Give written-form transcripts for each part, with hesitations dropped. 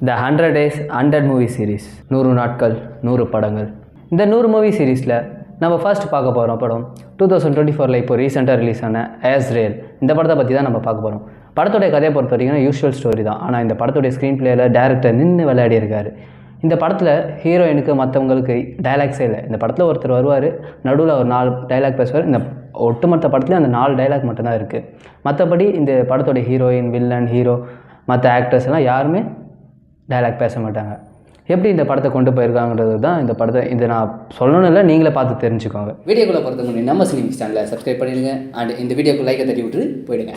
த 100 Days 100 movie series, 100 நாட்கள் 100 படங்கள். இந்த 100 மூவி சீரீஸில் நம்ம ஃபர்ஸ்ட் பார்க்க போகிற படம் 2024 இப்போ ரீசெண்டாக ரிலீஸ் ஆன ஆஸ்ரேல். இந்த படத்தை பற்றி தான் நம்ம பார்க்க போகிறோம். படத்துடைய கதையை பொறுத்த வரைக்கும் யூஷுவல் ஸ்டோரி தான். ஆனால் இந்த படத்துடைய ஸ்க்ரீன் பிளேயில் டேரக்டர் நின்று விளையாடி இருக்காரு. இந்த படத்தில் ஹீரோயினுக்கு மற்றவங்களுக்கு டைலாக்ஸே இல்லை. இந்த படத்தில் ஒருத்தர் வருவார், நடுவில் ஒரு 4 டைலாக் பேசுவார். இந்த ஒட்டுமொத்த படத்துலேயும் அந்த 4 டைலாக் மட்டும்தான் இருக்குது. மற்றபடி இந்த படத்தோடைய ஹீரோயின், வில்லன், ஹீரோ, மற்ற ஆக்டர்ஸ் எல்லாம் யாருமே டைலாக் பேச மாட்டாங்க. எப்படி இந்த படத்தை கொண்டு போயிருக்காங்கிறது தான் இந்த படத்தை இதை நான் சொல்லணும்னு இல்லை, நீங்களே பார்த்து தெரிஞ்சுக்கோங்க. வீடியோக்குள்ளே பொறுத்த முன்னாடி நம்ம சினிமிக்ஸ் சேனலை சப்ஸ்கிரைப் பண்ணிடுங்க. அண்ட் இந்த வீடியோக்கு லைக்கை தட்டி விட்டு போயிடுங்க.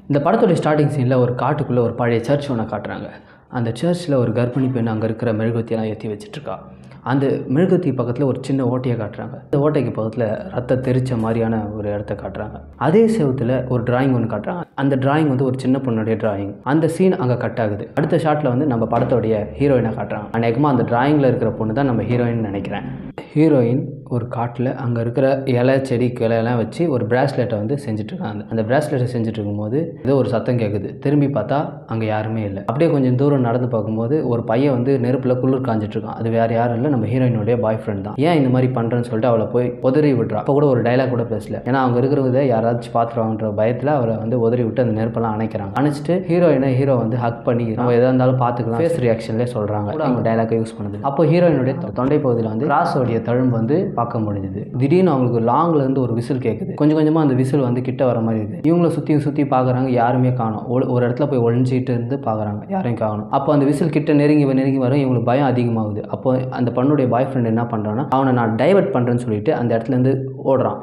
இந்த படத்துடைய ஸ்டார்டிங் சீனில் ஒரு காட்டுக்குள்ளே ஒரு பழைய சர்ச் ஒன்று காட்டுறாங்க. அந்த சர்ச்சில் ஒரு கர்ப்பிணி பெண் அங்கே இருக்கிற மெழுகுவத்தியெல்லாம் ஏற்றி வச்சுட்ருக்கா. அந்த மெழுகுவத்தி பக்கத்தில் ஒரு சின்ன ஓட்டையை காட்டுறாங்க. அந்த ஓட்டைக்கு பக்கத்தில் ரத்தம் தெரிச்ச மாதிரியான ஒரு இடத்த காட்டுறாங்க. அதே செவத்தில் ஒரு டிராயிங் ஒன்று காட்டுறாங்க. அந்த டிராயிங் வந்து ஒரு சின்ன பொண்ணுடைய டிராயிங். அந்த சீன் அங்கே கட் ஆகுது. அடுத்த ஷாட்டில் வந்து நம்ம படத்தோடைய ஹீரோயினை காட்டுறாங்க. அநேகமாக அந்த டிராயிங்கில் இருக்கிற பொண்ணு தான் நம்ம ஹீரோயின் நினைக்கிறேன். ஹீரோயின் ஒரு காட்டில் அங்கே இருக்கிற இலை, செடி, கிளையெல்லாம் வச்சு ஒரு பிராஸ்லெட்டை வந்து செஞ்சுட்ருக்காங்க. அந்த பிராஸ்லெட்டை செஞ்சுட்டு இருக்கும்போது ஏதோ ஒரு சத்தம் கேட்குது. திரும்பி பார்த்தா அங்கே யாருமே இல்லை. அப்படியே கொஞ்சம் தூரம் நடந்து பார்க்கும்போது ஒரு பையன் வந்து நெருப்பில் குளிர் காஞ்சிட்ருக்கான். அது வேறு யாரும் இல்லை, நம்ம ஹீரோயினுடைய பாய் ஃப்ரெண்ட் தான். ஏன் இந்த மாதிரி பண்ணுறேன்னு சொல்லிட்டு அவளை போய் உதறி விட்றா. அப்போ கூட ஒரு டைலாக் கூட பேசல. ஏன்னா அவங்க இருக்கிறவங்க யாராச்சும் பார்த்துருவாங்கன்ற பயத்தில் அவரை வந்து உதறி விட்டு அந்த நெருப்பெல்லாம் அணைக்கிறாங்க. அணைச்சிட்டு ஹீரோ வந்து ஹக் பண்ணி நம்ம எதாக இருந்தாலும் பார்த்துக்கலாம் ஃபேஸ் ரியாக்ஷன்லேயே சொல்கிறாங்க. அவங்க டைலாக்கை யூஸ் பண்ணுது. அப்போ ஹீரோயினுடைய தொண்டை பகுதியில் வந்து கிராஸோடைய தழும்பு வந்து பார்க்க முடிஞ்சுது. திடீர்னு அவங்களுக்கு லாங்ல இருந்து ஒரு விசில் கேட்குது. கொஞ்சம் கொஞ்சமாக அந்த விசில் வந்து கிட்ட வர மாதிரி இருக்குது. இவங்கள சுற்றி பார்க்குறாங்க, யாருமே காணும். ஒரு இடத்துல போய் ஒழிஞ்சிட்டு இருந்து பார்க்குறாங்க, யாரையும் காணும். அப்போ அந்த விசில் கிட்ட நெருங்கி வரும். இவங்களுக்கு பயம் அதிகமாகுது. அப்போ அந்த பொண்ணுடைய பாய் ஃப்ரெண்ட் என்ன பண்ணுறான்னா, அவனை நான் டைவர்ட் பண்ணுறேன்னு சொல்லிட்டு அந்த இடத்துலேருந்து ஓடுறான்.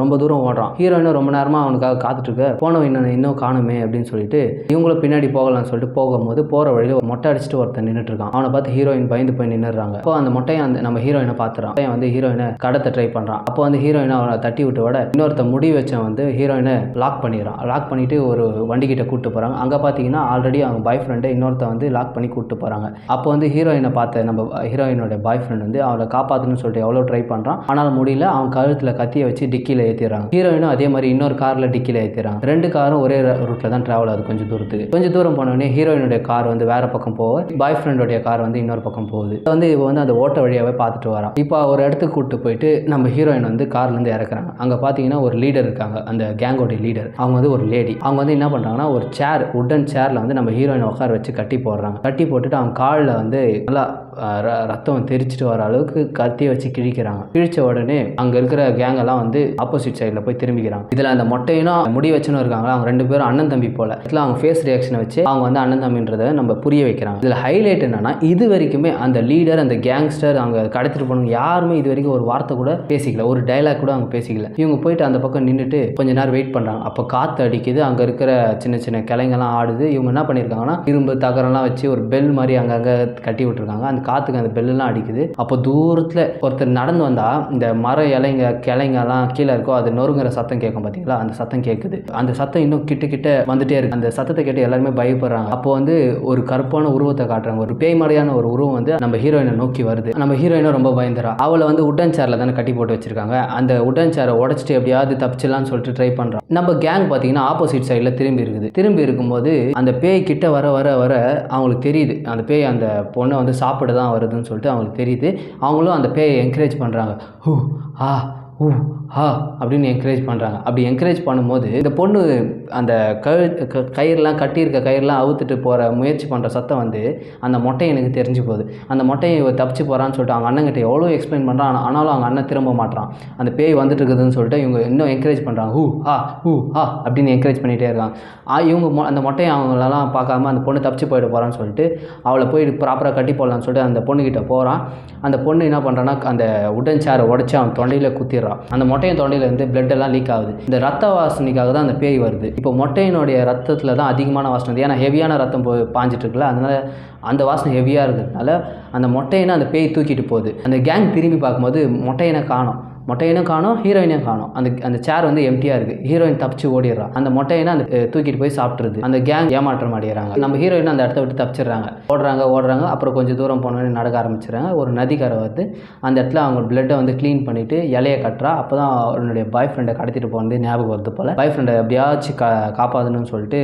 ரொம்ப தூரம் ஓடுறான். ஹீரோயினும் ரொம்ப நேரமாக அவனுக்காக காத்துட்ருக்க, போனவன் இன்னும் காணுமே அப்படின்னு சொல்லிட்டு இவங்களும் பின்னாடி போகலாம்னு சொல்லிட்டு போகும்போது போகிற வழியில் மொட்டை அடிச்சுட்டு ஒருத்தன் நின்றுட்டு இருக்கான். அவனை பார்த்து ஹீரோயின் பயந்து போய் நின்றுறாங்க. அப்போ அந்த மொட்டையை நம்ம ஹீரோயினை பார்த்துறான். வந்து ஹீரோயினை கடத்த ட்ரை பண்ணுறான். அப்போ வந்து ஹீரோயினை அவனை தட்டி விட்டு விட இன்னொருத்த முடி வச்சவன் வந்து ஹீரோயினை லாக் பண்ணிடுறான். லாக் பண்ணிட்டு ஒரு வண்டிக்கிட்ட கூப்பிட்டு போகிறாங்க. அங்கே பார்த்தீங்கன்னா ஆல்ரெடி அவங்க பாய் ஃப்ரெண்டை இன்னொருத்த வந்து லாக் பண்ணி கூப்பிட்டு போகிறாங்க. அப்போ வந்து ஹீரோயினை பார்த்த நம்ம ஹீரோயினோட பாய் ஃப்ரெண்ட் வந்து அவளை காப்பாற்றணும்னு சொல்லிட்டு எவ்வளோ ட்ரை பண்ணுறான். ஆனால் முடியல. அவன் கழுத்தில் கத்தியை வச்சு டிக்கியில் ஏற்றிடுறாங்க. ஹீரோயினும் அதே மாதிரி இன்னொரு காரில் டிக்கியில் ஏற்றிடுறாங்க. 2 காரும் ஒரே ரூட்டில் தான் ட்ராவல் ஆகுது. கொஞ்சம் தூரம் போனோடனே ஹீரோயினுடைய கார் வந்து வேற பக்கம் போக, பாய் ஃப்ரெண்டோடைய கார் வந்து இன்னொரு பக்கம் போகுது. இவ வந்து அந்த ஓட்ட வழியாகவே பார்த்துட்டு வரான். இப்போ ஒரு இடத்துக்கு கூப்பிட்டு போயிட்டு நம்ம ஹீரோயின் வந்து கார்லேருந்து இறக்குறாங்க. அங்கே பார்த்தீங்கன்னா ஒரு லீடர் இருக்காங்க, அந்த கேங்கோடைய லீடர். அவங்க வந்து ஒரு லேடி. அவங்க வந்து என்ன பண்ணுறாங்கன்னா ஒரு உட்டன் சேரில் வந்து நம்ம ஹீரோயினை உட்கார வச்சு கட்டி போடுறாங்க. கட்டி போட்டுட்டு அவங்க காலில் வந்து நல்லா ரத்தம் தெரிச்சிட்டு வர அளவுக்கு கத்தியை வச்சு கிழிக்கிறாங்க. கிழிச்ச உடனே அங்கே இருக்கிற கேங்கெல்லாம் வந்து ஆப்போசிட் சைடில் போய் திரும்பிக்கிறாங்க. இதில் அந்த மொட்டையினா முடி வச்சுன்னு இருக்காங்களா, அவங்க 2 பேரும் அண்ணன் தம்பி போல. இதில் அவங்க ஃபேஸ் ரியாக்ஷனை வச்சு அவங்க வந்து அண்ணன் தம்பின்றதை நம்ம புரிய வைக்கிறாங்க. இதில் ஹைலைட் என்னன்னா, இது வரைக்குமே அந்த லீடர், அந்த கேங்ஸ்டர், அவங்க கடத்திட்டு போனவங்க யாருமே இது வரைக்கும் ஒரு வார்த்தை கூட பேசிக்கல, ஒரு டைலாக் கூட அவங்க பேசிக்கல. இவங்க போயிட்டு அந்த பக்கம் நின்றுட்டு கொஞ்ச நேரம் வெயிட் பண்ணுறாங்க. அப்போ காற்று அடிக்குது, அங்கே இருக்கிற சின்ன சின்ன கிளைங்கெல்லாம் ஆடுது. இவங்க என்ன பண்ணியிருக்காங்கன்னா இரும்பு தகரெல்லாம் வச்சு ஒரு பெல் மாதிரி அங்கங்கே கட்டி விட்டுருக்காங்க. அந்த காற்றுக்கு அந்த பெல்லெல்லாம் அடிக்குது. அப்போ தூரத்தில் ஒருத்தர் நடந்து வந்தால் இந்த மர கிளைங்கெல்லாம் கீழே இருக்கோ, அது நொறுங்குற சத்தம் கேட்கும். பார்த்தீங்களா, அந்த சத்தம் கேட்குது. அந்த சத்தம் இன்னும் கிட்ட வந்துட்டே இருக்கு. அந்த சத்தத்தை கேட்டு எல்லாருமே பயப்படுறாங்க. அப்போ வந்து ஒரு கருப்பான உருவத்தை காட்டுறாங்க. ஒரு பேய் மாதிரியான ஒரு உருவம் வந்து நம்ம ஹீரோயினை நோக்கி வருது. நம்ம ஹீரோயினும் ரொம்ப பயந்துறா. அவளை வந்து உட்டன் சேரில் தானே கட்டி போட்டு வச்சிருக்காங்க. அந்த உட்டன் சேரை உடச்சிட்டு எப்படியாவது தப்பிச்சிடலான்னு சொல்லிட்டு ட்ரை பண்ணுறான். நம்ம கேங் பார்த்தீங்கன்னா ஆப்போசிட் சைடில் திரும்பி இருக்கும்போது அந்த பேய் கிட்ட வர அவங்களுக்கு தெரியுது, அந்த பேய் அந்த பொண்ணை வந்து சாப்பிட தான் வருதுன்னு சொல்லிட்டு அவங்களுக்கு தெரியுது. அவங்களும் அந்த பேயை என்கரேஜ் பண்ணுறாங்க. அப்படின்னு என்கரேஜ் பண்ணுறாங்க. அப்படி என்கரேஜ் பண்ணும்போது இந்த பொண்ணு அந்த கயிறுலாம் கட்டியிருக்க கயிறுலாம் அவுத்துட்டு போகிற முயற்சி பண்ணுற சத்தம் வந்து அந்த மொட்டை எனக்கு தெரிஞ்சு போகுது. அந்த மொட்டையை தப்பிச்சு போகிறான்னு சொல்லிட்டு அவங்க அண்ணங்கிட்ட எவ்வளோ எக்ஸ்பிளைன் பண்ணுறான். ஆனாலும் அவங்க அண்ணன் திரும்ப மாட்டான். அந்த பேய் வந்துட்டு இருக்குதுன்னு சொல்லிட்டு இவங்க இன்னும் என்கரேஜ் பண்ணுறாங்க. அப்படின்னு என்கரேஜ் பண்ணிகிட்டே இருக்காங்க. இவங்க அந்த மொட்டையை அவங்களெல்லாம் பார்க்காம அந்த பொண்ணு தப்பிச்சு போயிட போகிறான்னு சொல்லிட்டு அவளை போய் ப்ராப்பராக கட்டி போடலான்னு சொல்லிட்டு அந்த பொண்ணுக்கிட்ட போகிறான். அந்த பொண்ணு என்ன பண்ணுறான்னா அந்த உடன் சேரை உடச்சி அவன் தொண்டையில் குத்திடுறான். அந்த மொட்டையின் தொண்டையிலேருந்து பிளட் எல்லாம் லீக் ஆகுது. இந்த ரத்த வாசனைக்காக தான் அந்த பேய் வருது. இப்போ மொட்டையினுடைய ரத்தத்தில் தான் அதிகமான வாசனை. ஏன்னா ஹெவியான ரத்தம் பாஞ்சிட்டு இருக்குல்ல, அதனால அந்த வாசனை ஹெவியாக இருக்கிறதுனால அந்த மொட்டையினை அந்த பேய் தூக்கிட்டு போகுது. அந்த கேங் திரும்பி பார்க்கும்போது மொட்டையினை காணும். மொட்டையனும் காணோம், ஹீரோயினையும் காணோம். அந்த சேர் வந்து எம்டியாக இருக்குது. ஹீரோயின் தப்பிச்சு ஓடிடுறான். அந்த மொட்டையனை அந்த தூக்கிட்டு போய் சாப்பிட்ருது. அந்த கேங் ஏமாற்றம் அடைகிறாங்க. நம்ம ஹீரோயின் அந்த இடத்த விட்டு தப்பிச்சிடுறாங்க. ஓடுறாங்க. அப்புறம் கொஞ்சம் தூரம் போனோடனே நடக்க ஆரம்பிச்சிடுறாங்க. ஒரு நதிக்கரை வருது. அந்த இடத்துல அவங்க பிளட்டை வந்து க்ளீன் பண்ணிவிட்டு இலையை கட்டுறா. அப்போ தான் அவனுடைய பாய் ஃப்ரெண்டை கடத்திட்டு போனது ஞாபகம் வருது போல். பாய் ஃப்ரெண்டை எப்படியாச்சும் காப்பாற்றணும்னு சொல்லிட்டு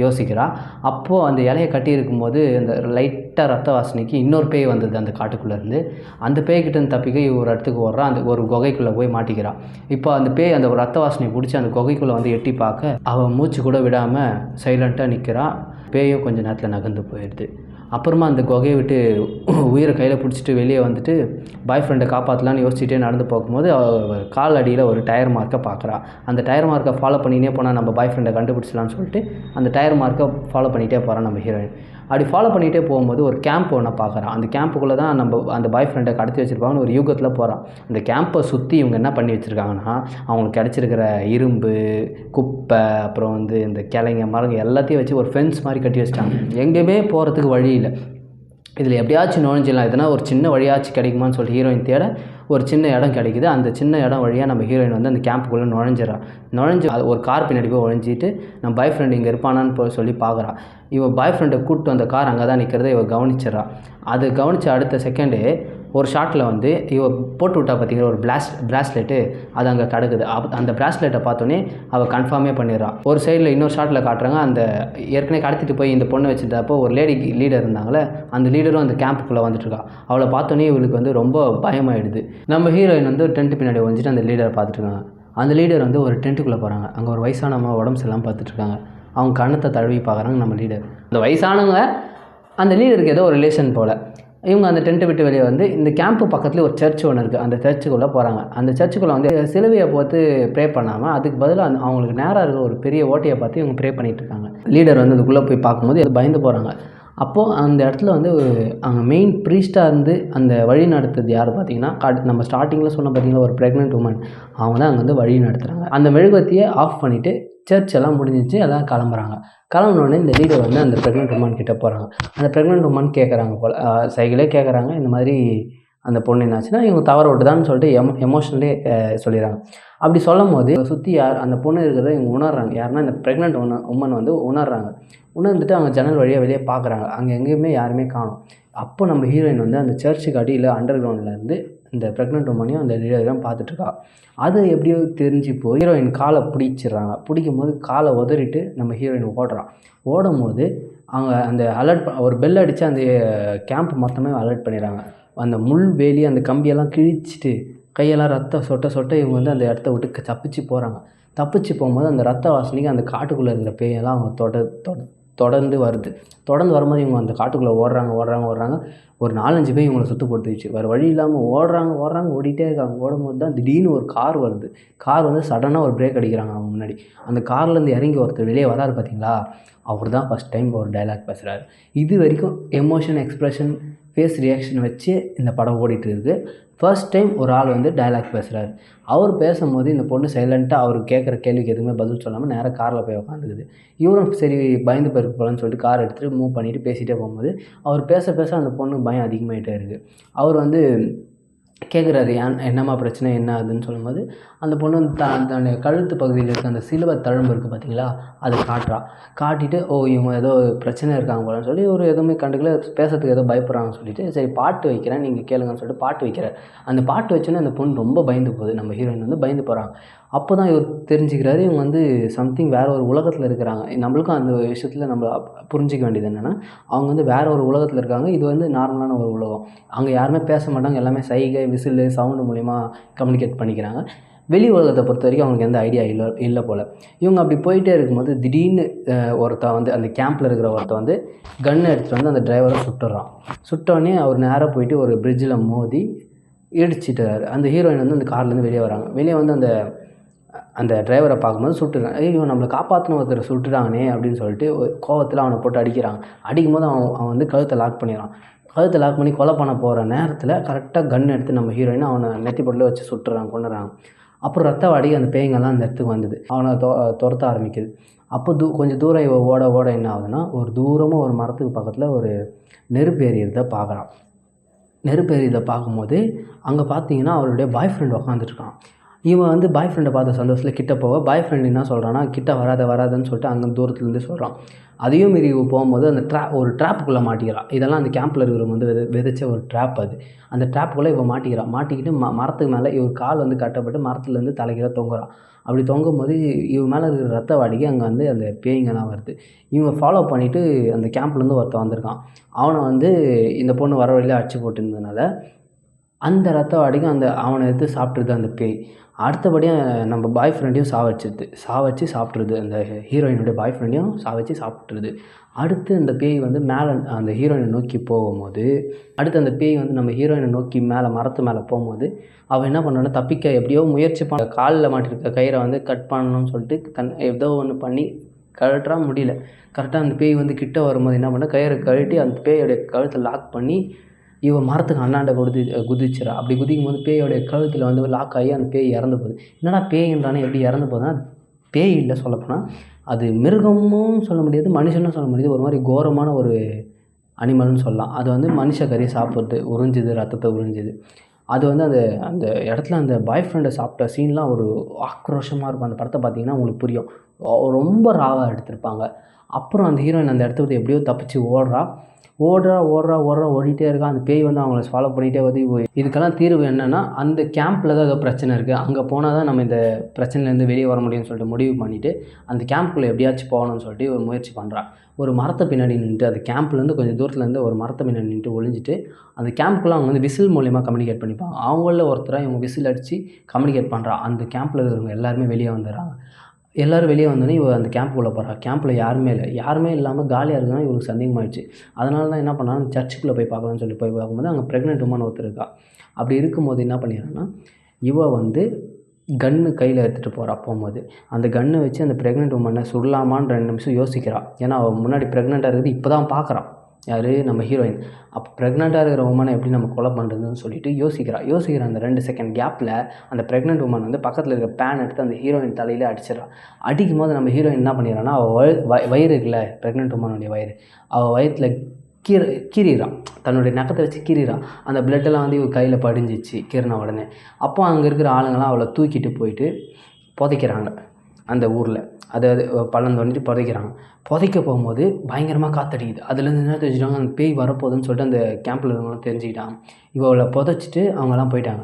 யோசிக்கிறா. அப்போது அந்த இலையை கட்டி இருக்கும்போது அந்த லைட்டாக ரத்த வாசனைக்கு இன்னொரு பேய் வந்தது அந்த காட்டுக்குள்ளேருந்து. அந்த பேய்கிட்டேருந்து தப்பிக்க ஒரு இடத்துக்கு ஓடுறான். அந்த ஒரு குகைக்குள்ளே போய் மாட்டிக்கிறான். இப்போ அந்த பேய் அந்த ரத்த வாசனையை பிடிச்சி அந்த குகைக்குள்ளே வந்து எட்டி பார்க்க அவன் மூச்சு கூட விடாமல் சைலண்ட்டாக நிற்கிறான். பேயும் கொஞ்சம் நேரத்தில் நகர்ந்து போயிடுது. அப்புறமா அந்த குகையை விட்டு உயிரை கையில் பிடிச்சிட்டு வெளியே வந்துட்டு பாய் ஃப்ரெண்டை காப்பாற்றலான்னு யோசிச்சுட்டே நடந்து போகும்போது கால் அடியில் ஒரு டயர் மார்க்கை பார்க்குறா. அந்த டயர் மார்க்கை ஃபாலோ பண்ணினே போனால் நம்ம பாய் ஃப்ரெண்டை கண்டுபிடிச்சலான்னு சொல்லிட்டு அந்த டயர் மார்க்கை ஃபாலோ பண்ணிகிட்டே போகிறான் நம்ம ஹீரோயின். அப்படி ஃபாலோ பண்ணிகிட்டே போகும்போது ஒரு கேம்ப் ஒன்று பார்க்குறான். அந்த கேம்புக்குள்ளே தான் நம்ம அந்த பாய் ஃப்ரெண்டை கடத்தி வச்சுருப்பாங்கன்னு ஒரு யூகத்தில் போகிறான். அந்த கேம்பை சுற்றி இவங்க என்ன பண்ணி வச்சுருக்காங்கன்னா அவங்களுக்கு கிடச்சிருக்கிற இரும்பு, குப்பை, அப்புறம் வந்து இந்த கிளைங்க, மரங்க எல்லாத்தையும் வச்சு ஒரு ஃபென்ஸ் மாதிரி கட்டி வச்சிட்டாங்க. எங்கேயுமே போகிறதுக்கு வழி இல்லை. இதில் எப்படியாச்சும் நுழைஞ்சிடலாம், எதனா ஒரு சின்ன வழியாச்சும் கிடைக்குமான்னு சொல்லிட்டு ஹீரோயின் தேட ஒரு சின்ன இடம் கிடைக்குது. அந்த சின்ன இடம் வழியாக நம்ம ஹீரோயின் வந்து அந்த கேம்புக்குள்ளே நுழைஞ்சு ஒரு கார் பின்னாடி போய் ஒழிஞ்சிட்டு நம்ம பாய் ஃப்ரெண்டு இங்கே இருப்பானான்னு சொல்லி பார்க்குறா. இவள் பாய் ஃப்ரெண்டை கூப்பிட்டு அந்த கார் அங்கே தான் நிற்கிறத இவள் கவனிச்சிட்றா. அது கவனித்த அடுத்த செகண்டு ஒரு ஷாட்டில் வந்து இவள் போட்டு விட்டா பார்த்தீங்கன்னா ஒரு பிராஸ்லெட்டு அது அங்கே கிடக்குது. அந்த பிராஸ்லெட்டை பார்த்தோன்னே அவள் கன்ஃபார்மே பண்ணிடுறான். ஒரு சைடில் இன்னொரு ஷாட்டில் காட்டுறாங்க. அந்த ஏற்கனவே கடத்திட்டு போய் இந்த பொண்ணை வச்சுட்டப்போ ஒரு லேடி லீடர் இருந்தாங்களே, அந்த லீடரும் அந்த கேம்புக்குள்ளே வந்துட்டுருக்கா. அவளை பார்த்தோன்னே இவளுக்கு வந்து ரொம்ப பயமாயிடுது. நம்ம ஹீரோயின் வந்து டென்ட் பின்னாடி வந்துட்டு அந்த லீடரை பார்த்துட்ருக்காங்க. அந்த லீடர் வந்து ஒரு டென்ட்டுக்குள்ளே போகிறாங்க. அங்கே ஒரு வயசான அம்மா உடம்பு சரியில்லாமல் பார்த்துட்ருக்காங்க. அவங்க கண்ணத்தை தழுவி பார்க்குறாங்க நம்ம லீடர். அந்த வயசானவங்க அந்த லீடருக்கு ஏதோ ஒரு ரிலேஷன் போல். இவங்க அந்த டென்ட்டை விட்டு வெளியே வந்து இந்த கேம்ப்பு பக்கத்தில் ஒரு சர்ச் ஒன்று இருக்குது. அந்த சர்ச்சுக்குள்ளே போகிறாங்க. அந்த சர்ச்சுக்குள்ளே வந்து சிலுவையை பார்த்து ப்ரே பண்ணாமல் அதுக்கு பதிலாக அவங்களுக்கு நேராக இருக்கிற ஒரு பெரிய ஓட்டையை பார்த்து இவங்க ப்ரே பண்ணிகிட்டு இருக்காங்க. லீடர் வந்து அதுக்குள்ளே போய் பார்க்கும்போது அது பயந்து போகிறாங்க. அப்போது அந்த இடத்துல வந்து அங்கே மெயின் ப்ரீஸ்ட்டாக இருந்து அந்த வழி நடத்துறது யார் பார்த்தீங்கன்னா, நம்ம ஸ்டார்டிங்கில் சொன்ன பார்த்தீங்கன்னா ஒரு ப்ரெக்னென்ட் உமன். அவங்க தான் அங்கே வந்து வழி நடத்துகிறாங்க. அந்த மெழுகுவர்த்தியை ஆஃப் பண்ணிவிட்டு சர்ச் எல்லாம் முடிஞ்சிச்சு, எல்லாம் கிளம்புறாங்க. கிளம்புனோடனே இந்த லீடர் வந்து அந்த ப்ரெக்னென்ட் உமன் கிட்டே போகிறாங்க. அந்த ப்ரெக்னென்ட் உமன் கேட்குறாங்க போல், சைக்கிளே கேட்குறாங்க. இந்த மாதிரி அந்த பொண்ணு என்னாச்சுன்னா இவங்க தவற விட்டுதான்னு சொல்லிட்டு எமோஷனலே சொல்லிடுறாங்க. அப்படி சொல்லும் போது சுற்றி யார் அந்த பொண்ணு இருக்கிறத இவங்க உணர்றாங்க. யாருன்னா இந்த ப்ரெக்னென்ட் உமன் வந்து உணர்றாங்க. உணர்ந்துட்டு அவங்க ஜன்னல் வழியாக வெளியே பார்க்குறாங்க. அங்கே எங்கேயுமே யாருமே காணும். அப்போ நம்ம ஹீரோயின் வந்து அந்த சர்ச்சுக்கு அடியில் அண்டர் கிரவுண்ட்லேருந்து இந்த ப்ரெக்னென்ட் உமனையும் அந்த லீடரையும் பார்த்துட்ருக்கா. அது எப்படியோ தெரிஞ்சு போய் ஹீரோயின் காலை பிடிச்சிடுறாங்க. பிடிக்கும் போது காலை உதறிட்டு நம்ம ஹீரோயின் ஓடும் போது அவங்க அந்த ஒரு பெல் அடித்து அந்த கேம்ப் மொத்தமே அலர்ட் பண்ணிடுறாங்க. அந்த முள் வேலி அந்த கம்பியெல்லாம் கிழிச்சிட்டு கையெல்லாம் ரத்தம் சொட்ட இவங்க வந்து அந்த இடத்த விட்டு தப்பிச்சு போகிறாங்க. தப்பிச்சு போகும்போது அந்த ரத்த வாசனைக்கு அந்த காட்டுக்குள்ளே இருக்கிற பேயெல்லாம் அவங்க தொடர்ந்து வரும்போது இவங்க அந்த காட்டுக்குள்ளே ஓடுறாங்க. ஒரு 4-5 பேர் இவங்களை சுற்று போட்டுச்சு. வேறு வழி இல்லாமல் ஓடிட்டே இருக்காங்க. ஓடும்போது தான் திடீர்னு ஒரு கார் வருது. கார் வந்து சடனாக ஒரு பிரேக் அடிக்கிறாங்க அவங்க முன்னாடி. அந்த கார்லேருந்து இறங்கி ஒருத்தர் வெளியே வராரு பார்த்தீங்களா, அவர் தான் ஃபஸ்ட் டைம் ஒரு டைலாக் பேசுகிறாரு. இது வரைக்கும் எமோஷன், எக்ஸ்ப்ரெஷன், ஃபேஸ் ரியாக்ஷன் வச்சு இந்த படம் ஓடிட்டு இருக்குது. ஃபர்ஸ்ட் டைம் ஒரு ஆள் வந்து டைலாக் பேசுகிறாரு. அவர் பேசும்போது இந்த பொண்ணு சைலண்ட்டாக அவர் கேட்குற கேள்விக்கு எதுவுமே பதில் சொல்லாமல் நேராக காரில் போய் உட்காந்துக்குது. இவரும் சரி பயந்து போயிருக்கு போகலான்னு சொல்லிட்டு கார் எடுத்துகிட்டு மூவ் பண்ணிவிட்டு பேசிகிட்டே போகும்போது அவர் பேச அந்த பொண்ணு பயம் அதிகமாகிட்டே இருக்குது. அவர் வந்து கேட்குறாரு, என்னம்மா பிரச்சனை, என்ன ஆகுதுன்னு சொல்லும்போது அந்த பொண்ணு வந்து தன்னுடைய கழுத்து பகுதியில் இருக்க அந்த சிலுவை தழும்பு இருக்குது பார்த்தீங்களா, அதை காட்டிட்டு இவங்க ஏதோ பிரச்சனை இருக்காங்க போலன்னு சொல்லி ஒரு எதுவுமே கண்டுக்கல, பேசுறதுக்கு ஏதோ பயப்படுறாங்கன்னு சொல்லிட்டு சரி பாட்டு வைக்கிறேன் நீங்கள் கேளுங்கன்னு சொல்லிட்டு பாட்டு வைக்கிறார். அந்த பாட்டு வச்சோன்னே அந்த பொண்ணு ரொம்ப பயந்து போகுது. நம்ம ஹீரோயின் வந்து பயந்து போகிறாங்க. அப்போ தான் இவர் தெரிஞ்சுக்கிறாரு இவங்க வந்து சம்திங் வேறு ஒரு உலகத்தில் இருக்கிறாங்க. நம்மளுக்கும் அந்த விஷயத்தில் நம்ம புரிஞ்சிக்க வேண்டியது என்னென்னா, அவங்க வந்து வேறு ஒரு உலகத்தில் இருக்காங்க. இது வந்து நார்மலான ஒரு உலகம். அங்கே யாருமே பேச மாட்டாங்க. எல்லாமே சைகை, விசில், சவுண்டு மூலிமா கம்யூனிகேட் பண்ணிக்கிறாங்க. வெளி உலகத்தை பொறுத்த வரைக்கும் அவங்களுக்கு எந்த ஐடியா இல்லை போல். இவங்க அப்படி போயிட்டே இருக்கும்போது திடீர்னு ஒருத்தன் வந்து அந்த கேம்பில் இருக்கிற ஒருத்தன் வந்து கன்னை எடுத்துகிட்டு வந்து அந்த டிரைவரை சுட்டோடனே அவர் நேராக போயிட்டு ஒரு பிரிட்ஜில் மோதி இடிச்சிட்டாரு. அந்த ஹீரோயின் வந்து அந்த கார்லேருந்து வெளியே வராங்க. வெளியே வந்து அந்த டிரைவரை பார்க்கும்போது சுட்டுறாங்க. ஐயோ நம்மளை காப்பாற்றின ஒருத்தரை சுட்டுறாங்கனே அப்படின்னு சொல்லிட்டு கோவத்தில் அவனை போட்டு அடிக்கும்போது அவன் வந்து கழுத்தை லாக் பண்ணி கொலை பண்ண போகிற நேரத்தில் கரெக்டாக கன் எடுத்து நம்ம ஹீரோயின் அவனை நெத்தி பொட்டில் வச்சு கொண்டுறாங்க. அப்புறம் ரத்த வாடி அந்த பேய்ங்கெல்லாம் அந்த இடத்துக்கு வந்தது. அவனை துரத்த ஆரம்பிக்குது. அப்போ கொஞ்சம் தூரம் இவ ஓட என்ன ஆகுதுன்னா, ஒரு தூரமாக ஒரு மரத்துக்கு பக்கத்தில் ஒரு நெருப்பு எரியறதை பார்க்குறான். நெருப்பு எரியுதை பார்க்கும்போது அங்கே பார்த்தீங்கன்னா அவருடைய பாய் ஃப்ரெண்ட் உட்காந்துருக்கான். இவன் வந்து பாய் ஃப்ரெண்டை பார்த்த சந்தோஷத்தில் கிட்ட போக பாய் ஃப்ரெண்ட் என்ன சொல்கிறான்னா, கிட்ட வராதன்னு சொல்லிட்டு அங்கே தூரத்துலேருந்து சொல்கிறான். அதையும் மீறி போகும்போது அந்த ஒரு ட்ராப்புக்குள்ளே மாட்டிக்கிறான். இதெல்லாம் அந்த கேம்பில் இருக்கிறவங்க வந்து விதைச்ச ஒரு ட்ராப் அது. அந்த ட்ராப்புக்குள்ளே இவன் மாட்டிக்கிட்டு மரத்துக்கு மேலே இவர் கால் வந்து கட்டப்பட்டு மரத்துலேருந்து தலைகீழ தொங்குறான். அப்படி தொங்கும்போது இவன் மேலே இருக்கிற ரத்த வாடிக்கை அங்கே வந்து அந்த பேய்ங்கெல்லாம் வருது. இவங்க ஃபாலோ பண்ணிவிட்டு அந்த கேம்ப்லேருந்து ஒருத்தன் வந்திருக்கான். அவனை வந்து இந்த பொண்ணு வர வழியில் அடிச்சு போட்டுருந்ததுனால அந்த ரத்த வாடிக்கை அவனை எடுத்து சாப்பிட்ருது அந்த பேய். அடுத்தபடியாக நம்ம பாய் ஃப்ரெண்டையும் சாவச்சு சாப்பிட்ருது. அந்த ஹீரோயினுடைய பாய் ஃப்ரெண்டையும் சாவச்சு சாப்பிட்ருது. அடுத்து அந்த பேய் வந்து மேலே அந்த ஹீரோயினை நோக்கி போகும்போது அந்த பேய் வந்து நம்ம ஹீரோயினை நோக்கி மரத்து மேலே போகும்போது அவள் என்ன பண்ணான்னா தப்பிக்க எப்படியோ முயற்சி பண்ண காலில் மாட்டிருக்க கயிறை வந்து கட் பண்ணணும்னு சொல்லிட்டு ஏதோ ஒன்று பண்ணி கழட்டா முடியல. கரெக்டாக அந்த பேய் வந்து கிட்ட வரும்போது என்ன பண்ண கயிறை கழட்டி அந்த பேயோடைய கழுத்தை லாக் பண்ணி இவன் மரத்துக்கு அண்ணாண்ட குதிச்சிடா. அப்படி குதிக்கும் போது பேயோடைய கழுத்தில் வந்து லாக் ஆகி அந்த பேய் இறந்து போகுது. என்னடா பேய்ன்றானே எப்படி இறந்து போகுதுன்னா பேய் இல்லை, சொல்லப்போனால் அது மிருகமும் சொல்ல முடியாது, மனுஷனும் சொல்ல முடியாது. ஒரு மாதிரி கோரமான ஒரு அனிமல்னு சொல்லலாம். அது வந்து மனுஷ கறியை சாப்பிட்றது, உறிஞ்சுது, ரத்தத்தை உறிஞ்சுது. அது வந்து அந்த இடத்துல அந்த பாய் ஃப்ரெண்டை சாப்பிட்ட சீன்லாம் ஒரு ஆக்ரோஷமாக இருக்கும். அந்த படத்தை பார்த்தீங்கன்னா உங்களுக்கு புரியும். ரொம்ப ராவாக எடுத்திருப்பாங்க. அப்புறம் அந்த ஹீரோயின் அந்த இடத்த விட்டு எப்படியோ தப்பிச்சு ஓடிட்டே இருக்கா. அந்த பேய் வந்து அவங்கள ஃபாலோ பண்ணிகிட்டே வந்து இதுக்கெல்லாம் தீர்வு என்னென்னா அந்த கேம்பில் தான் ஏதோ பிரச்சனை இருக்குது, அங்கே போனால் தான் நம்ம இந்த பிரச்சனைலேருந்து வெளியே வர முடியும்னு சொல்லிட்டு முடிவு பண்ணிவிட்டு அந்த கேம்ப்குள்ளே எப்படியாச்சும் போகணும்னு சொல்லிட்டு ஒரு முயற்சி பண்ணுறான். ஒரு மரத்தை பின்னாடி நின்றுட்டு அந்த கேம்ப்லேருந்து கொஞ்சம் தூரத்துலேருந்து ஒரு மரத்தை பின்னாடி நின்றுட்டு ஒளிஞ்சிட்டு அந்த கேம்ப்குள்ளே அவங்க வந்து விசில் மூலிமா கம்யூனிகேட் பண்ணிப்பாங்க. அவங்களில் ஒருத்தராக இவங்க விசில் அடித்து கம்யூனிகேட் பண்ணுறான். அந்த கேம்பில் இருக்கிறவங்க எல்லாருமே வெளியே வந்துடுறாங்க. எல்லோரும் வெளியே வந்தோடனே இவ அந்த கேம்ப்புக்குள்ளே போகிறா. கேம்பில் யாருமே இல்லாமல் காலியாக இருக்குன்னா இவருக்கு சந்தேகமாகிடுச்சு. அதனால தான் என்ன பண்ணால் சர்ச்சுக்குள்ளே போய் பார்க்கலாம்னு சொல்லி போய் பார்க்கும்போது அங்கே ப்ரெக்னென்ட் உமன் ஒருத்தர் இருக்கா. அப்படி இருக்கும்போது என்ன பண்ணிடுறான்னா இவ வந்து கன்று கையில் எடுத்துகிட்டு போகிறா. போகும்போது அந்த கன்னை வச்சு அந்த ப்ரெக்னென்ட் உமனை சுடலாமான்னு 2 நிமிஷம் யோசிக்கிறாள். ஏன்னா அவள் முன்னாடி ப்ரெக்னெண்ட்டாக இருக்குது, இப்போ தான் பார்க்குறான். யார்? நம்ம ஹீரோயின். அப்போ ப்ரெக்னெண்ட்டாக இருக்கிற உமனை எப்படி நம்ம கொலை பண்ணுறதுன்னு சொல்லிட்டு யோசிக்கிற அந்த 2 செகண்ட் கேப்பில் அந்த ப்ரெக்னென்ட் உமன் வந்து பக்கத்தில் இருக்கிற பேன் எடுத்து அந்த ஹீரோயின் தலையில் அடிச்சிடறான். அடிக்கும் போது நம்ம ஹீரோயின் என்ன பண்ணிடுறான்னா அவள் வயிறு இருக்குல்ல, ப்ரெக்னென்ட் உமனுடைய வயிறு, அவள் வயிற்றில் கீறிறான். தன்னுடைய நகத்தை வச்சு கீறிறான். அந்த பிளட்டெல்லாம் வந்து இவள் கையில் படிஞ்சிச்சு கீறின உடனே. அப்போ அங்கே இருக்கிற ஆளுங்கள்லாம் அவளை தூக்கிட்டு போயிட்டு புதைக்கிறாங்க அந்த ஊரில். அதாவது பள்ளம் தோண்டிட்டு புதைக்க போகும்போது பயங்கரமாக காற்றடிக்குது. அதுலேருந்து என்ன தெரிஞ்சுட்டாங்க, அந்த பேய் வரப்போகுதுன்னு சொல்லிட்டு அந்த கேம்பில் இருக்கவங்களும் தெரிஞ்சுக்கிட்டாங்க. இவளை புதைச்சிட்டு அவங்கெல்லாம் போயிட்டாங்க.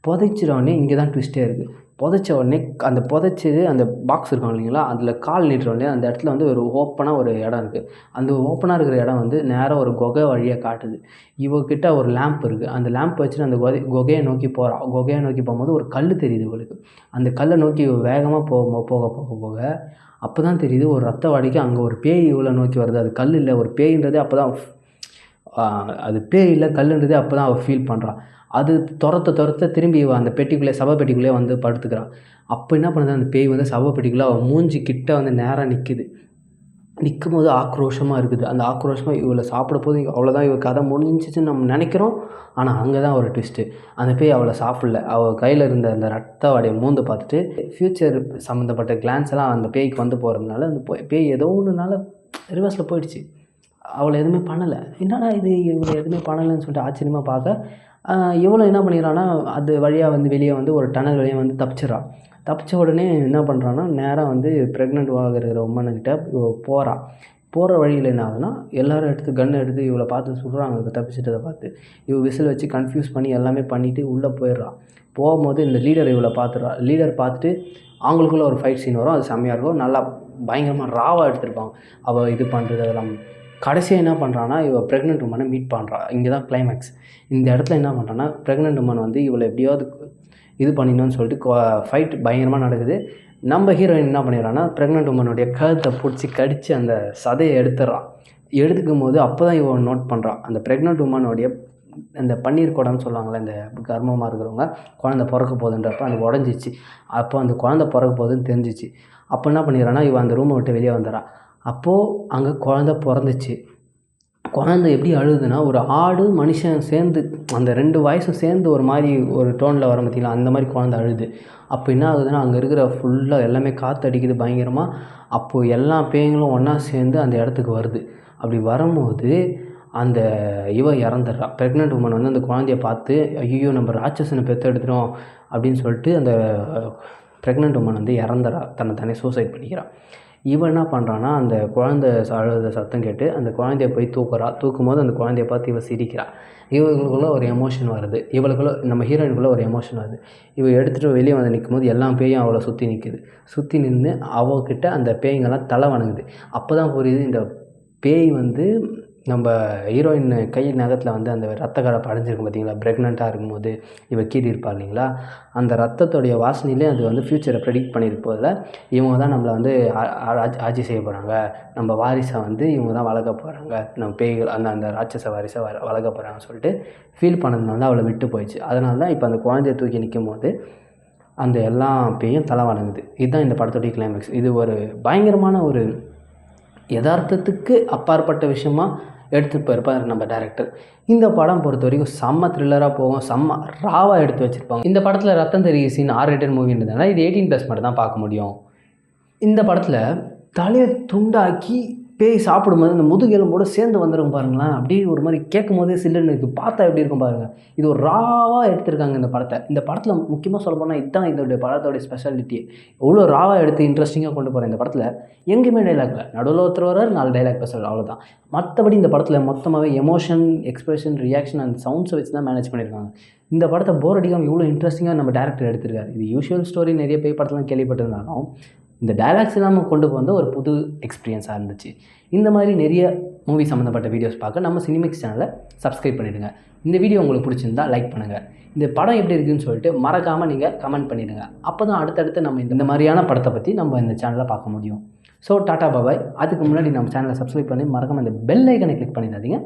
புதைச்சிடவுடனே இங்கே தான் ட்விஸ்ட்டே இருக்குது. புதைச்ச உடனே அந்த புதைச்சது அந்த பாக்ஸ் இருக்கும் இல்லைங்களா, அதில் கால் நீட்டுறோடனே அந்த இடத்துல வந்து ஒரு ஓப்பனாக ஒரு இடம் இருக்குது. அந்த ஓப்பனாக இருக்கிற இடம் வந்து நேராக ஒரு குகை வழியாக காட்டுது. இவகிட்ட ஒரு லேம்ப் இருக்குது. அந்த லேம்ப் வச்சுட்டு அந்த குகையை நோக்கி போகிறான். குகையை நோக்கி போகும்போது ஒரு கல் தெரியுது இவளுக்கு. அந்த கல்லை நோக்கி வேகமாக போக அப்போ தான் தெரியுது ஒரு ரத்த வாடிக்கை அங்கே ஒரு பேய் இவளை நோக்கி வருது. அது கல் இல்லை, ஒரு பேயின்றதே அப்போ தான் அது பேய் இல்லை கல்லுன்றதே அப்போ தான் அவள் ஃபீல் பண்ணுறான். அது துரத்த திரும்பி அந்த பெட்டிக்குள்ளே சவ பெட்டிக்குள்ளே வந்து படுத்துக்கிறான். அப்போ என்ன பண்ணுது, அந்த பேய் வந்து சவ பெட்டிக்குள்ளே அவள் மூஞ்சி கிட்ட வந்து நேராக நிற்கும் போது ஆக்ரோஷமாக இருக்குது. அந்த ஆக்ரோஷமாக இவளை சாப்பிட போது அவ்வளோதான், இவள் கதை முடிஞ்சிச்சுன்னு நம்ம நினைக்கிறோம். ஆனால் அங்கே தான் ஒரு ட்விஸ்ட்டு. அந்த பேய் அவளை சாப்பிடல. அவள் கையில் இருந்த அந்த ரத்த வாடையை மூந்து பார்த்துட்டு ஃப்யூச்சர் சம்மந்தப்பட்ட கிளான்ஸ் எல்லாம் அந்த பேய்க்கு வந்து போகிறதுனால அந்த பேய் ஏதோ ஒன்றுனால ரிவர்ஸில் போயிடுச்சு. அவளை எதுவுமே பண்ணலை. என்னடா இது இவளை எதுவுமே பண்ணலைன்னு சொல்லிட்டு ஆச்சரியமாக பார்க்க இவளும் என்ன பண்ணிடுறான்னா அது வழியாக வந்து வெளியே வந்து ஒரு டனல் வழியாக வந்து தப்பிச்சிட்றான். தப்பிச்ச உடனே என்ன பண்ணுறான்னா நேராக வந்து ப்ரெக்னெண்ட்டாக இருக்கிற உமன்கிட்ட போகிற வழியில் என்ன ஆகுதுன்னா எல்லோரும் கன் எடுத்து இவளை பார்த்து சுடுறாங்க. இப்போ தப்பிச்சிட்டதை பார்த்து இவள் விசில் வச்சு கன்ஃபியூஸ் பண்ணி எல்லாமே பண்ணிவிட்டு உள்ளே போயிடுறான். போகும்போது இந்த லீடர் இவளை லீடர் பார்த்துட்டு அவங்களுக்குள்ள ஒரு ஃபைட் சீன் வரும். அது செம்மையாக இருக்கும். நல்லா பயங்கரமாக ராவாக எடுத்திருப்பாங்க. அவள் இது பண்ணுறது அதெல்லாம். கடைசியாக என்ன பண்ணுறான்னா இவள் ப்ரெக்னென்ட் உமனை மீட் பண்ணுறான். இங்கே தான் கிளைமேக்ஸ். இந்த இடத்துல என்ன பண்ணுறான்னா ப்ரெக்னென்ட் உமன் வந்து இவளை எப்படியாவது இது பண்ணிடணும்னு சொல்லிட்டு ஃபைட் பயங்கரமாக நடக்குது. நம்ம ஹீரோயின் என்ன பண்ணிடுறான்னா ப்ரெக்னென்ட் உமனுடைய கழுத்தை பிடிச்சி கடித்து அந்த சதையை எடுத்துக்கும் போது அப்போ தான் இவன் நோட் பண்ணுறான். அந்த ப்ரெக்னென்ட் உமனுடைய அந்த பன்னீர் குடம்னு சொல்லுவாங்களே, இந்த கர்ப்பமாக இருக்கிறவங்க குழந்தை பிறக்க போகுதுன்றப்ப அந்த உடஞ்சிச்சு. அப்போ அந்த குழந்தை பிறக்க போகுதுன்னு தெரிஞ்சிச்சு. அப்போ என்ன பண்ணிடுறான்னா இவன் அந்த ரூமை விட்டு வெளியே வந்துடுறான். அப்போது அங்கே குழந்தை பிறந்துச்சு. குழந்தை எப்படி அழுதுன்னா ஒரு ஆடு மனுஷன் சேர்ந்து அந்த 2 வாய்ஸும் சேர்ந்து ஒரு மாதிரி ஒரு டோனில் வர பார்த்தீங்களா, அந்த மாதிரி குழந்தை அழுது. அப்போ என்ன ஆகுதுன்னா அங்கே இருக்கிற ஃபுல்லாக எல்லாமே காற்று அடிக்குது பயங்கரமாக. அப்போது எல்லா பேய்களும் ஒன்றா சேர்ந்து அந்த இடத்துக்கு வருது. அப்படி வரும்போது அந்த இறந்துடுறா. ப்ரெக்னென்ட் உமன் வந்து அந்த குழந்தைய பார்த்து ஐயோ நம்ம ராட்சசனை பெற்றெடுத்துட்டோம் அப்படின்னு சொல்லிட்டு அந்த ப்ரெக்னென்ட் உமன் வந்து இறந்துறா, தானே சூசைட் பண்ணிக்கிறான். இவன் என்ன பண்ணுறான்னா அந்த குழந்தை அழுத சத்தம் கேட்டு அந்த குழந்தைய போய் தூக்கும்போது அந்த குழந்தைய பார்த்து இவள் சிரிக்கிறா. இவங்களுக்குள்ள ஒரு எமோஷன் வருது, இவளுக்குள்ள நம்ம ஹீரோயினுக்குள்ளே ஒரு எமோஷன் வருது. இவள் எடுத்துகிட்டு வெளியே வந்து நிற்கும்போது எல்லா பேயும் அவளை சுற்றி நிற்குது. சுற்றி நின்று அவகிட்ட அந்த பேய்ங்கெல்லாம் தலை வணங்குது. அப்போ தான் புரியுது இந்த பேய் வந்து நம்ம ஹீரோயின் கை நகத்தில் வந்து அந்த ரத்தக்கரை படைஞ்சிருக்கும் பார்த்தீங்களா, ப்ரெக்னெண்ட்டாக இருக்கும்போது இவள் கீறி இருப்பாள் இல்லைங்களா, அந்த ரத்தத்துடைய வாசனையிலே அது வந்து ஃப்யூச்சரை ப்ரெடிக்ட் பண்ணியிருப்பதில் இவங்க தான் நம்மளை வந்து ஆட்சி செய்ய போகிறாங்க, நம்ம வாரிசை வந்து இவங்க தான் வளர்க்க போகிறாங்க, நம்ம பேய்கள் அந்த ராட்சச வாரிசை வளர்க்க போகிறாங்கன்னு சொல்லிட்டு ஃபீல் பண்ணதுனால தான் அவளை விட்டு போயிடுச்சு. அதனால தான் இப்போ அந்த குழந்தைய தூக்கி நிற்கும் போது அந்த எல்லா பேயும் தலை வணங்குது. இதுதான் இந்த படத்துடைய கிளைமேக்ஸ். இது ஒரு பயங்கரமான ஒரு யதார்த்தத்துக்கு அப்பாற்பட்ட விஷயமா எடுத்துகிட்டு போயிருப்பார் நம்ம டேரக்டர். இந்த படம் பொறுத்த வரைக்கும் செம்ம த்ரில்லராக போகும், செம்ம ராவாக எடுத்து வச்சுருப்பாங்க. இந்த படத்தில் ரத்தம் தெரிகிற சீன் R-rated மூவின்றதுனால இது 18+ மட்டும் தான் பார்க்க முடியும். இந்த படத்தில் தலையை துண்டாக்கி பேய் சாப்பிடும்போது அந்த முதுகெலும்போடு சேர்ந்து வந்துடும் பாருங்களேன், அப்படியே ஒரு மாதிரி கேட்கும் போதே சில்லுன்னு இருக்குது, பார்த்தா எப்படி இருக்கும் பாருங்கள். இது ஒரு ராவாக எடுத்திருக்காங்க இந்த படத்தை. இந்த படத்தில் முக்கியமாக சொல்ல போனால் இதுதான் இதோடைய படத்தோடைய ஸ்பெஷாலிட்டி. எவ்வளோ ராவாக எடுத்து இன்ட்ரெஸ்டிங்காக கொண்டு போகிறேன். இந்த படத்தில் எங்கேயுமே டைலாக் இல்லை, நடுவில் ஒருத்தர் வரார் 4 டைலாக் பேசுகிறார், அவ்வளோதான். மற்றபடி இந்த படத்தில் மொத்தமாகவே எமோஷன், எக்ஸ்பிரஷன், ரியாக்ஷன் அண்ட் சவுண்ட்ஸை வச்சு தான் மேனேஜ் பண்ணியிருக்காங்க. இந்த படத்தை போர் அடிக்காமல் இவ்வளோ இன்ட்ரெஸ்டிங்காக நம்ம டேரக்டர் எடுத்திருக்காரு. இது யூஷுவல் ஸ்டோரி, நிறைய பேய் படத்தெல்லாம் கேள்விப்பட்டிருந்தாலும் இந்த டைலாக்ஸ் இல்லாமல் கொண்டு வந்து ஒரு புது எக்ஸ்பீரியன்ஸாக இருந்துச்சு. இந்த மாதிரி நிறைய மூவி சம்மந்தப்பட்ட வீடியோஸ் பார்க்க நம்ம சினிமிக்ஸ் சேனலை சப்ஸ்கிரைப் பண்ணிவிடுங்க. இந்த வீடியோ உங்களுக்கு பிடிச்சிருந்தா லைக் பண்ணுங்கள். இந்த படம் எப்படி இருக்குதுன்னு சொல்லிட்டு மறக்காமல் நீங்கள் கமெண்ட் பண்ணிவிடுங்க. அப்போ தான் அடுத்தடுத்து நம்ம இந்த மாதிரியான படத்தை பற்றி நம்ம இந்த சேனலில் பார்க்க முடியும். So tata bye bye. அதுக்கு முன்னாடி நம்ம சேனலை சப்ஸ்கிரைப் பண்ணி மறக்காமல் இந்த பெல் ஐக்கனை கிளிக் பண்ணிடாதீங்க.